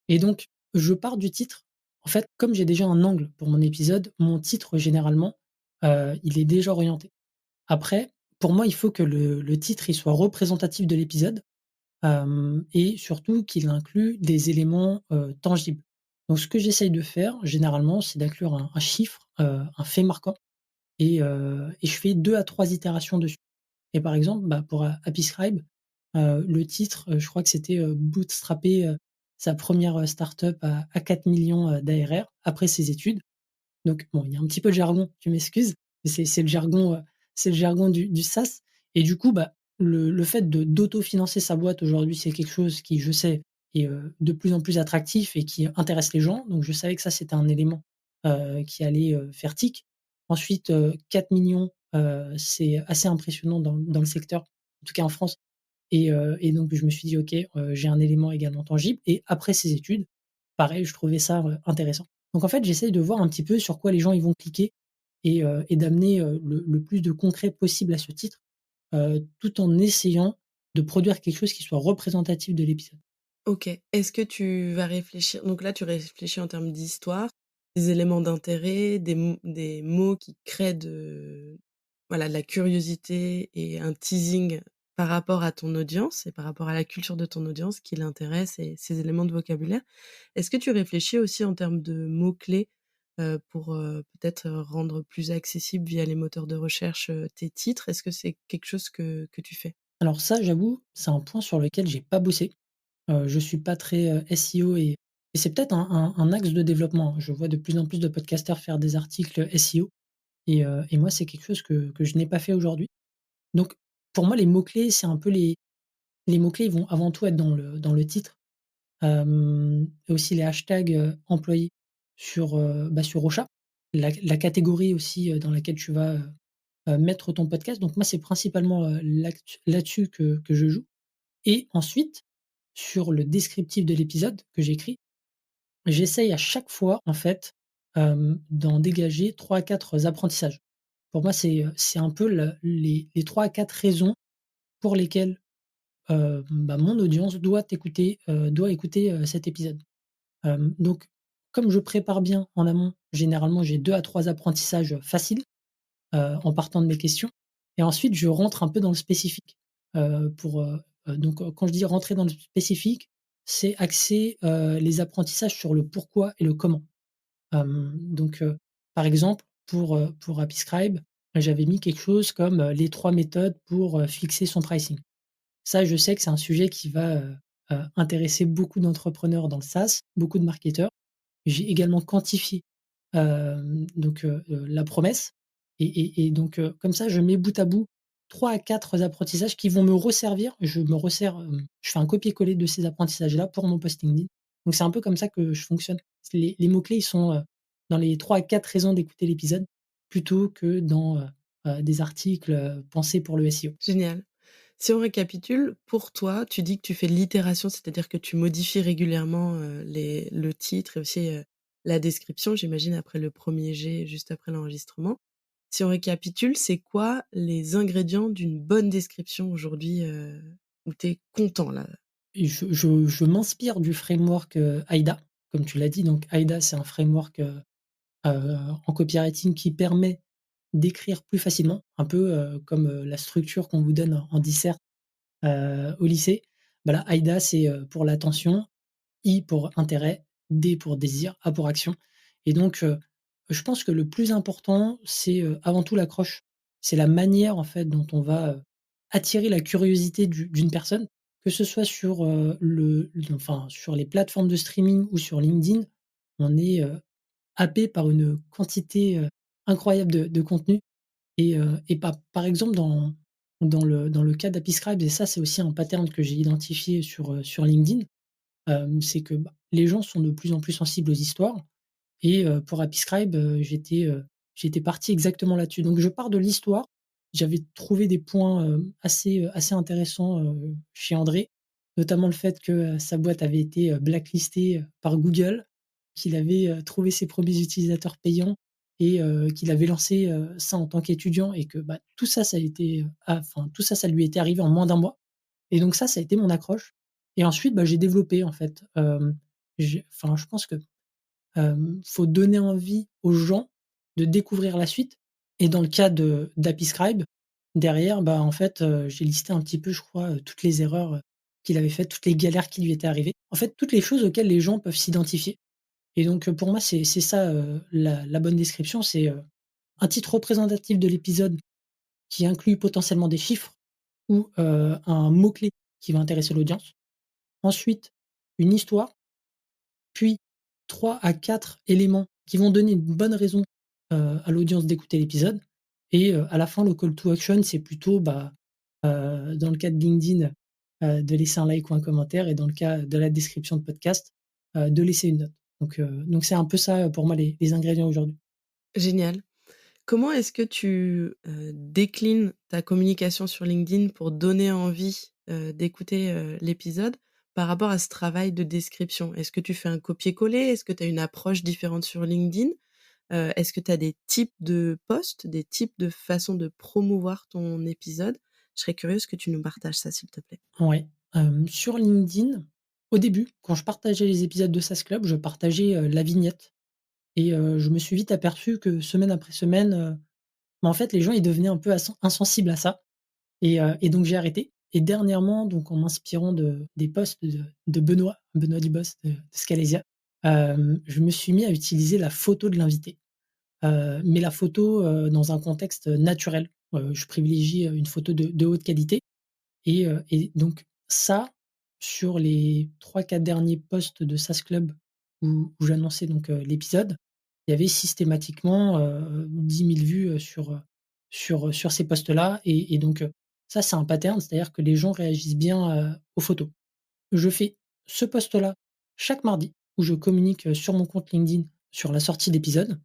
et donc je pars du titre. En fait, comme j'ai déjà un angle pour mon épisode, mon titre généralement, il est déjà orienté. Après, pour moi, il faut que le titre, il soit représentatif de l'épisode, et surtout qu'il inclut des éléments, tangibles. Donc ce que j'essaye de faire généralement, c'est d'inclure un chiffre, un fait marquant et je fais 2 à 3 itérations dessus. Et par exemple, bah, pour, Happy Scribe, le titre, je crois que c'était, bootstrapper, sa première re start-up à 4 000 000 d'ARR après ses études. Donc bon, il y a un petit peu de jargon, tu m'excuses, mais c'est le jargon du SaaS et du coup, bah, le fait de d'autofinancer sa boîte aujourd'hui, c'est quelque chose qui, je sais, est, de plus en plus attractif et qui intéresse les gens. Donc je savais que ça, c'était un élément, qui allait, faire tick. Ensuite, 4 000 000 c'est assez impressionnant dans le secteur, en tout cas en France et donc je me suis dit: «OK, j'ai un élément également tangible» et après ces études, pareil, je trouvais ça, intéressant. Donc en fait, j'essaye de voir un petit peu sur quoi les gens ils vont cliquer et d'amener, le plus de concret possible à ce titre, tout en essayant de produire quelque chose qui soit représentatif de l'épisode. OK. Est-ce que tu vas réfléchir donc là, tu réfléchis en termes d'histoire, des éléments d'intérêt, des mots qui créent voilà, de la curiosité et un teasing par rapport à ton audience et par rapport à la culture de ton audience qui l'intéresse et ces éléments de vocabulaire. Est-ce que tu réfléchis aussi en termes de mots-clés, pour, peut-être, rendre plus accessible via les moteurs de recherche, tes titres? Est-ce que c'est quelque chose que tu fais? Alors ça, j'avoue, c'est un point sur lequel j'ai pas bossé. Je suis pas très, SEO et c'est peut-être un axe de développement. Je vois de plus en plus de podcasteurs faire des articles SEO et moi, c'est quelque chose que je n'ai pas fait aujourd'hui. Donc pour moi, les mots-clés, c'est un peu les mots-clés, ils vont avant tout être dans le titre, et aussi les hashtags, employés sur Ocha, la catégorie aussi, dans laquelle tu vas, mettre ton podcast. Donc moi, c'est principalement, là-dessus que je joue et ensuite, sur le descriptif de l'épisode que j'écris, j'essaye à chaque fois, en fait, d'en dégager 3 à 4 apprentissages. Pour moi, c'est un peu les 3 à 4 raisons pour lesquelles, mon audience doit écouter, cet épisode. Donc comme je prépare bien en amont, généralement, j'ai 2 à 3 apprentissages faciles, en partant de mes questions et ensuite je rentre un peu dans le spécifique. Quand je dis rentrer dans le spécifique, c'est axer, les apprentissages sur le pourquoi et le comment. Par exemple, pour Happyscribe, j'avais mis quelque chose comme, les 3 méthodes pour, fixer son pricing. Ça, je sais que c'est un sujet qui va, intéresser beaucoup d'entrepreneurs dans le SaaS, beaucoup de marketeurs. J'ai également quantifié, la promesse comme ça, je mets bout à bout 3 à 4 apprentissages qui vont me resservir. Je fais un copier-coller de ces apprentissages-là pour mon post LinkedIn. Donc c'est un peu comme ça que je fonctionne. Les mots-clés, ils sont, dans les 3 à 4 raisons d'écouter l'épisode plutôt que dans, des articles, pensés pour le SEO. Génial. Si on récapitule, pour toi, tu dis que tu fais de l'itération, c'est-à-dire que tu modifies régulièrement, le titre et aussi, la description, j'imagine après le premier jet, juste après l'enregistrement. Si on récapitule, c'est quoi les ingrédients d'une bonne description aujourd'hui, où tu es content là? Et je m'inspire du framework, AIDA, comme tu l'as dit. Donc AIDA, c'est un framework, en copywriting qui permet d'écrire plus facilement, un peu, comme, la structure qu'on vous donne en dissert, au lycée. Bah, là, AIDA, c'est, pour l'attention, I pour intérêt, D pour désir, A pour action et je pense que le plus important, c'est, avant tout l'accroche. C'est la manière, en fait, dont on va, attirer la curiosité d'une personne, que ce soit sur les plateformes de streaming ou sur LinkedIn. On est, happé par une quantité, incroyable de contenu par exemple dans le cas d'Happyscribe et ça, c'est aussi un pattern que j'ai identifié sur LinkedIn, c'est que, les gens sont de plus en plus sensibles aux histoires et pour Happyscribe, j'étais parti exactement là-dessus. Donc je pars de l'histoire. J'avais trouvé des points, assez intéressants, chez André, notamment le fait que, sa boîte avait été, blacklistée, par Google, qu'il avait, trouvé ses premiers utilisateurs payants et qu'il avait lancé, ça en tant qu'étudiant et que, tout ça, tout ça, ça lui était arrivé en moins d'un mois et donc ça a été mon accroche et ensuite, j'ai développé en fait, je pense que faut donner envie aux gens de découvrir la suite et dans le cas d'Happyscribe, derrière, en fait, j'ai listé un petit peu, je crois, toutes les erreurs, qu'il avait faites, toutes les galères qui lui étaient arrivées. En fait, toutes les choses auxquelles les gens peuvent s'identifier et donc pour moi, c'est ça, la bonne description, c'est, un titre représentatif de l'épisode qui inclut potentiellement des chiffres ou, un mot-clé qui va intéresser l'audience. Ensuite, une histoire puis 3 à 4 éléments qui vont donner une bonne raison, à l'audience d'écouter l'épisode et à la fin, le call to action, c'est plutôt, dans le cas de LinkedIn, de laisser un like ou un commentaire et dans le cas de la description de podcast, de laisser une note. Donc c'est un peu ça, pour moi, les ingrédients aujourd'hui. Génial. Comment est-ce que tu, déclines ta communication sur LinkedIn pour donner envie, d'écouter, l'épisode par rapport à ce travail de description? Est-ce que tu fais un copier-coller? Est-ce que tu as une approche différente sur LinkedIn? Est-ce que tu as des types de posts, des types de façons de promouvoir ton épisode? Je serais curieuse que tu nous partages ça, s'il te plaît. Ouais, sur LinkedIn, au début, quand je partageais les épisodes de SaaS Club, je partageais, la vignette et je me suis vite aperçu que semaine après semaine, en fait, les gens, ils devenaient un peu insensibles à ça et donc j'ai arrêté et dernièrement, donc en m'inspirant des posts de Benoît Dubos de Scalesia, je me suis mis à utiliser la photo de l'invité, mais la photo, dans un contexte naturel. Je privilégie, une photo de haute qualité et donc ça, sur les 3 4 derniers posts de SaaS Club où j'annonçais donc, l'épisode, il y avait systématiquement, 10 000 vues, sur ces posts-là et donc ça, c'est un pattern, c'est-à-dire que les gens réagissent bien, aux photos. Je fais ce post-là chaque mardi où je communique, sur mon compte LinkedIn sur la sortie d'épisodes.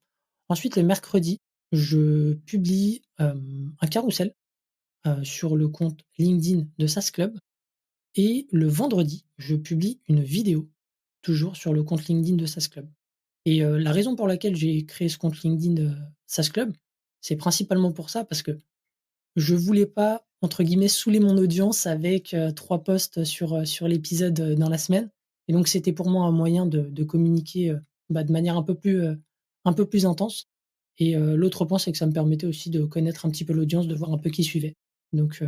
Ensuite, le mercredi, je publie, un carrousel, sur le compte LinkedIn de SAS Club et le vendredi, je publie une vidéo, toujours sur le compte LinkedIn de SAS Club et la raison pour laquelle j'ai créé ce compte LinkedIn, SAS Club, c'est principalement pour ça parce que je voulais pas, entre guillemets, «saouler mon audience» avec, 3 posts sur l'épisode, dans la semaine et donc c'était pour moi un moyen de communiquer, de manière un peu plus intense et l'autre point, c'est que ça me permettait aussi de connaître un petit peu l'audience, de voir un peu qui suivait. Donc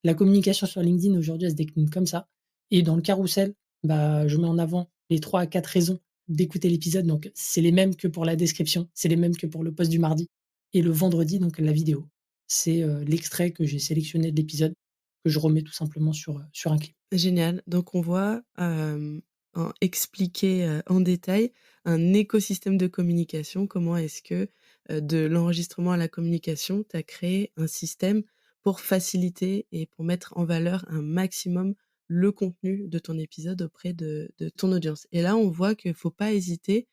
la communication sur LinkedIn aujourd'hui, elle se décline comme ça et dans le carrousel, je mets en avant les 3 à 4 raisons d'écouter l'épisode, donc c'est les mêmes que pour la description, c'est les mêmes que pour le post du mardi et le vendredi, donc la vidéo. C'est, l'extrait que j'ai sélectionné de l'épisode, que je remets tout simplement sur un clip. Génial. Donc on voit, en expliqué, en détail, un écosystème de communication. Comment est-ce que, de l'enregistrement à la communication, tu as créé un système pour faciliter et pour mettre en valeur un maximum le contenu de ton épisode auprès de ton audience. Et là, on voit qu'il faut pas hésiter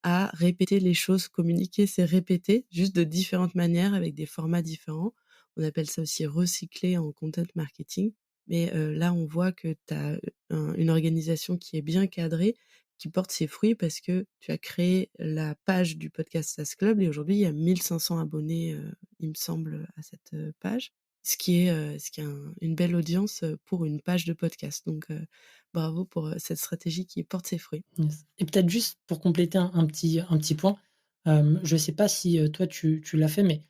à répéter les choses. Communiquer, c'est répéter, juste de différentes manières avec des formats différents. On appelle ça aussi recycler en content marketing. Mais là, on voit que tu as une organisation qui est bien cadrée, qui porte ses fruits parce que tu as créé la page du podcast SaaS Club et aujourd'hui, il y a 1 500 abonnés, il me semble, à cette, page. Ce qui est une belle audience, pour une page de podcast. Donc bravo pour, cette stratégie qui porte ses fruits. Yes et peut-être juste pour compléter un petit point, je sais pas si, toi tu l'as fait, mais,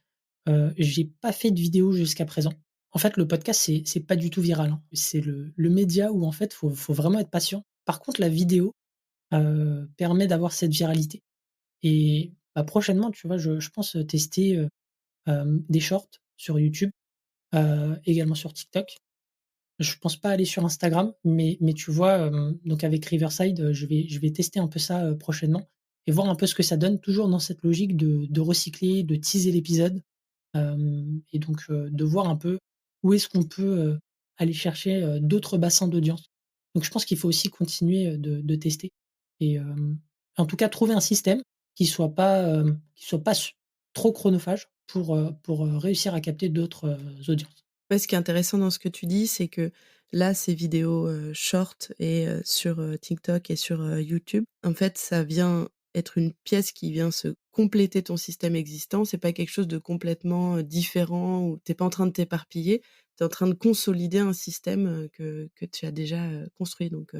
j'ai pas fait de vidéo jusqu'à présent. En fait, le podcast, c'est pas du tout viral, hein. C'est le média où en fait, faut vraiment être patient. Par contre, la vidéo, permet d'avoir cette viralité et prochainement, tu vois, je pense, tester, des shorts sur YouTube, également sur TikTok. Je pense pas aller sur Instagram, mais tu vois, donc avec Riverside, je vais tester un peu ça, prochainement et voir un peu ce que ça donne, toujours dans cette logique de recycler, de teaser l'épisode, et donc de voir un peu où est-ce qu'on peut, aller chercher, d'autres bassins d'audience. Donc je pense qu'il faut aussi continuer, de tester et en tout cas trouver un système qui soit pas trop chronophage pour, réussir à capter d'autres, audiences. Ouais, ce qui est intéressant dans ce que tu dis, c'est que là, ces vidéos, short et sur, TikTok et sur, YouTube, en fait, ça vient être une pièce qui vient se compléter ton système existant. C'est pas quelque chose de complètement, différent ou tu es pas en train de t'éparpiller. Tu es en train de consolider un système, que tu as déjà, construit. Donc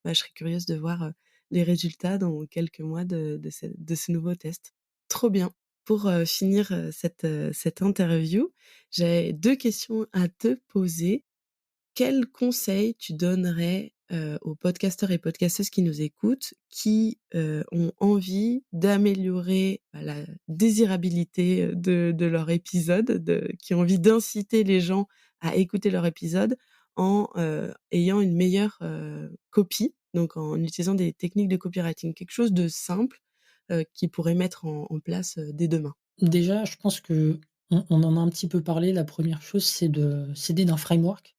je serais curieuse de voir, les résultats dans quelques mois de ce nouveau test. Trop bien. Pour, finir, cette interview, j'ai 2 questions à te poser. Quels conseils tu donnerais, aux podcasteurs et podcasteuses qui nous écoutent, qui, ont envie d'améliorer, la désirabilité, de leur épisode, qui ont envie d'inciter les gens à écouter leur épisode en, ayant une meilleure, copie, donc en utilisant des techniques de copywriting? Quelque chose de simple, qu'ils pourraient mettre en place, dès demain. Déjà, je pense qu'on en a un petit peu parlé. La première chose, c'est de s'aider d'un framework.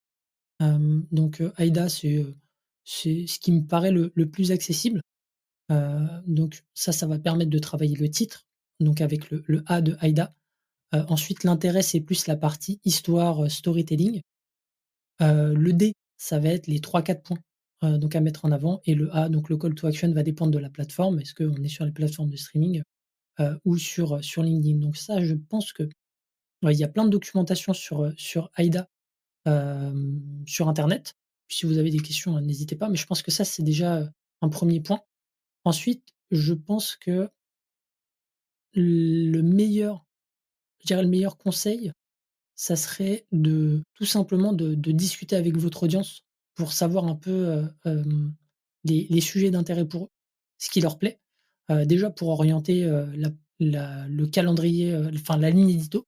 Donc AIDA, c'est ce qui me paraît le plus accessible. Donc ça va permettre de travailler le titre, donc avec le A de AIDA. Ensuite, l'intérêt, c'est plus la partie histoire, storytelling. Le D, ça va être les trois quatre points, donc à mettre en avant et le A, donc le call to action va dépendre de la plateforme. Est-ce qu'on est sur les plateformes de streaming, ou sur LinkedIn? Donc ça, je pense que ouais, il y a plein de documentation sur AIDA, sur internet. Si vous avez des questions, n'hésitez pas, mais je pense que ça, c'est déjà, un premier point. Ensuite, je pense que le meilleur je dirais le meilleur conseil, ça serait de tout simplement de discuter avec votre audience pour savoir un peu, les sujets d'intérêt pour eux, ce qui leur plaît. Déjà pour orienter, le calendrier, enfin la ligne édito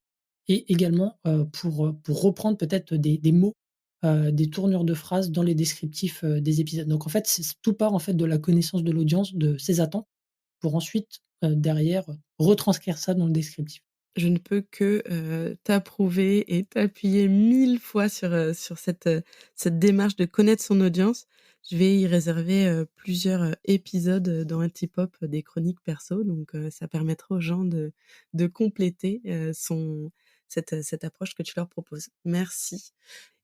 et également, pour reprendre peut-être des mots, des tournures de phrases dans les descriptifs, des épisodes. Donc en fait, tout part en fait de la connaissance de l'audience, de ses attentes, pour ensuite derrière, retranscrire ça dans le descriptif. Je ne peux que, t'approuver et t'appuyer 1000 fois sur cette démarche de connaître son audience. Je vais y réserver, plusieurs, épisodes, dans Antipop, des chroniques perso, donc ça permettra aux gens de compléter, cette approche que tu leur proposes. Merci.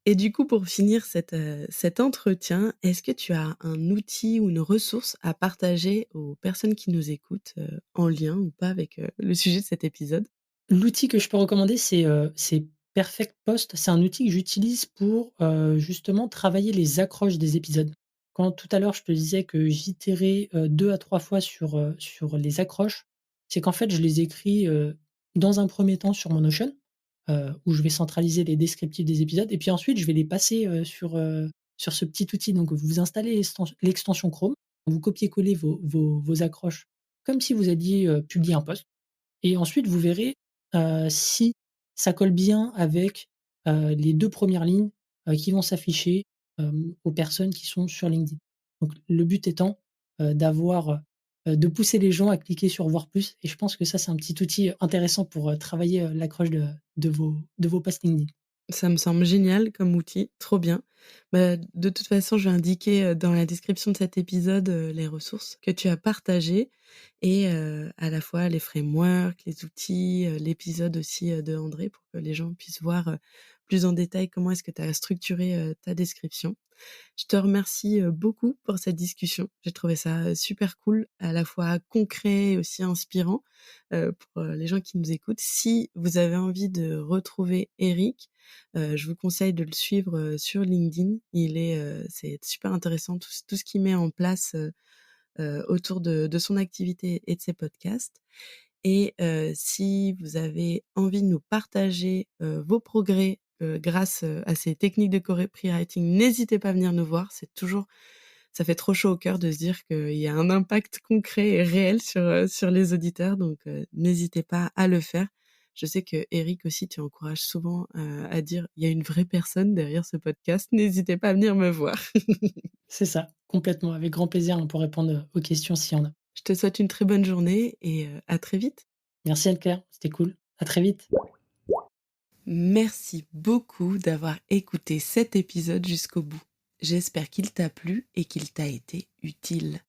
Et du coup, pour finir cet entretien, est-ce que tu as un outil ou une ressource à partager aux personnes qui nous écoutent, en lien ou pas avec, le sujet de cet épisode? L'outil que je peux recommander, c'est Perfect Post. C'est un outil que j'utilise pour, justement travailler les accroches des épisodes. Quand tout à l'heure je te disais que j'itérais, 2 à 3 fois sur les accroches, c'est qu'en fait je les écris, dans un premier temps sur mon Notion, où je vais centraliser les descriptifs des épisodes et puis ensuite je vais les passer, sur ce petit outil. Donc vous installez l'extension Chrome, vous copiez-collez vos accroches comme si vous alliez, publier un post et ensuite vous verrez, si ça colle bien avec, les 2 premières lignes, qui vont s'afficher, aux personnes qui sont sur LinkedIn. Donc le but étant, d'avoir, de pousser les gens à cliquer sur voir plus et je pense que ça, c'est un petit outil intéressant pour, travailler, l'accroche de vos posts LinkedIn. Ça me semble génial comme outil, trop bien. Bah, de toute façon, je vais indiquer, dans la description de cet épisode, les ressources que tu as partagées et à la fois les frameworks, les outils, l'épisode aussi, de André pour que les gens puissent voir, plus en détail comment est-ce que tu as structuré, ta description. Je te remercie, beaucoup pour cette discussion. J'ai trouvé ça, super cool, à la fois concret et aussi inspirant, pour, les gens qui nous écoutent. Si vous avez envie de retrouver Eric, je vous conseille de le suivre, sur LinkedIn. C'est super intéressant tout ce qu'il met en place, autour de son activité et de ses podcasts. Et si vous avez envie de nous partager, vos progrès, grâce, à ces techniques de copywriting, n'hésitez pas à venir nous voir. Ça fait trop chaud au cœur de se dire qu'il y a un impact concret et réel sur les auditeurs, donc n'hésitez pas à le faire. Je sais que Eric aussi, tu encourages souvent, à dire: «Il y a une vraie personne derrière ce podcast, n'hésitez pas à venir me voir». C'est ça, complètement, avec grand plaisir, hein, pour répondre, aux questions s'il y en a. Je te souhaite une très bonne journée et à très vite. Merci Anne-Claire, c'était cool. À très vite. Merci beaucoup d'avoir écouté cet épisode jusqu'au bout. J'espère qu'il t'a plu et qu'il t'a été utile.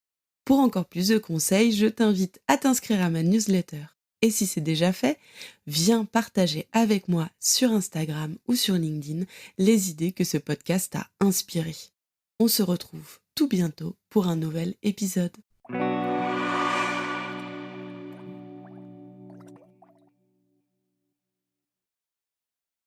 Pour encore plus de conseils, je t'invite à t'inscrire à ma newsletter. Et si c'est déjà fait, viens partager avec moi sur Instagram ou sur LinkedIn les idées que ce podcast a inspirées. On se retrouve tout bientôt pour un nouvel épisode.